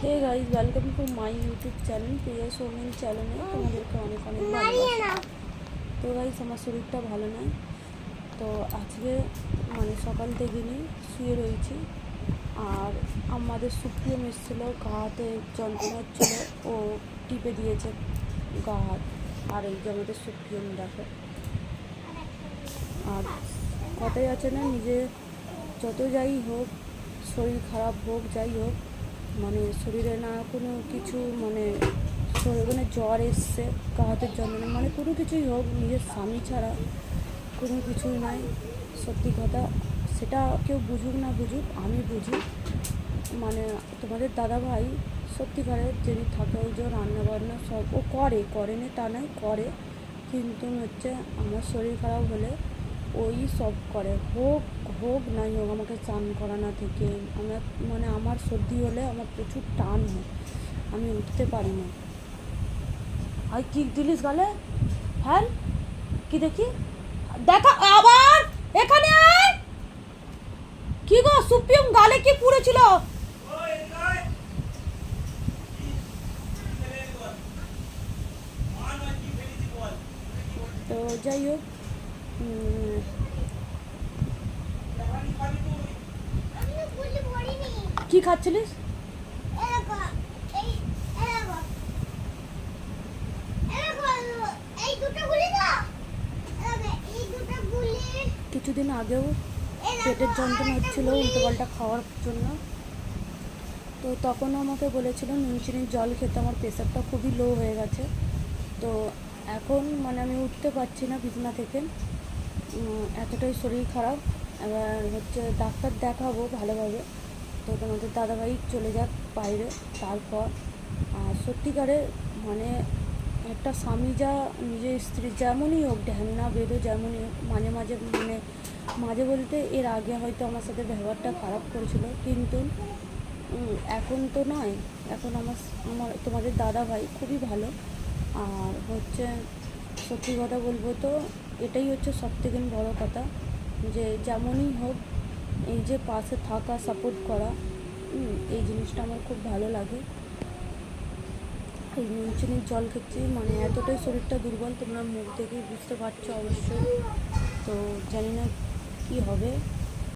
Hey guys, welcome to my YouTube channel Priya Soumin চ্যানেলে তোমাদেরকে অনেক অনেক ভালোবাসা। তো গাইজ, আমার শরীরটা ভালো নয়। তো আজকে মানে সকাল থেকে নিয়ে শুয়ে রয়েছি। আর আমাদের সুপ্রিয়ম এসেছিলো, গা হাতে যন্ত্রণা হচ্ছিলো, ও টিপে দিয়েছে গা হাত। আর এই যে আমাদের সুপ্রিয়ম দেখো। আর কথাই আছে না, নিজে যত যাই হোক, শরীর খারাপ হোক যাই হোক, মানে শরীরে না কোনো কিছু মানে শরীরে জ্বর এসছে, গা হাতের যন্ত্রণা, মানে কোনো কিছুই হোক, নিজের স্বামী ছাড়া কোনো কিছুই নয়। সত্যি কথা, সেটা কেউ বুঝুক না বুঝুক, আমি বুঝি। মানে তোমাদের দাদাভাই সত্যিকারের যদি থাকে, ওই যে রান্নাবান্না সব ও করে না তা নয়, করে। কিন্তু হচ্ছে আমার শরীর খারাপ হলে ওই সব করে, হোক হোক নাই হোক, আমাকে চান করানো থেকে আমার মানে আমার সর্দি হলে আমার প্রচুর টান হয়, আমি উঠতে পারি না। আর কি দিলিস গালে? হ্যাঁ, কি দেখি, দেখা আবার এখানে আয়। কি গো সুপ্রিম, গালে কি পুড়েছিল? তো যাই হোক, কি খাচ্ছিলিস? কিছুদিন আগেও পেটের যন্ত্রণা হচ্ছিলো উল্টোপাল্টা খাওয়ার জন্য। তো তখনও আমাকে বলেছিল নুন চিনির জল খেতে, আমার প্রেশারটা খুবই লো হয়ে গেছে। তো এখন মানে আমি উঠতে পারছি না বিছানা থেকে, এতটাই শরীর খারাপ। এবার হচ্ছে ডাক্তার দেখাবো ভালোভাবে। তো তোমাদের দাদাভাই চলে যাক বাইরে, তারপর সত্যিকারে মানে একটা স্বামী যা নিজের স্ত্রী যেমনই হোক, ঢ্যাংনা বেদো যেমনই হোক, মাঝে মাঝে মানে মাঝে বলতে এর আগে হয়তো আমার সাথে ব্যবহারটা খারাপ করেছিল, কিন্তু এখন তো নয়। এখন আমার তোমাদের দাদাভাই খুবই ভালো। আর হচ্ছে সত্যি কথা বলবো তো, এটাই হচ্ছে সবথেকে বড় কথা, যে যেমনই হোক এই যে পাশে থাকা, সাপোর্ট করা, এই জিনিসটা আমার খুব ভালো লাগে। এই নুন চিনির জল খেচ্ছি, মানে এতটাই শরীরটা দুর্বল, তোমরা মুখ দেখেই বুঝতে পারছো অবশ্যই। তো জানি না কী হবে।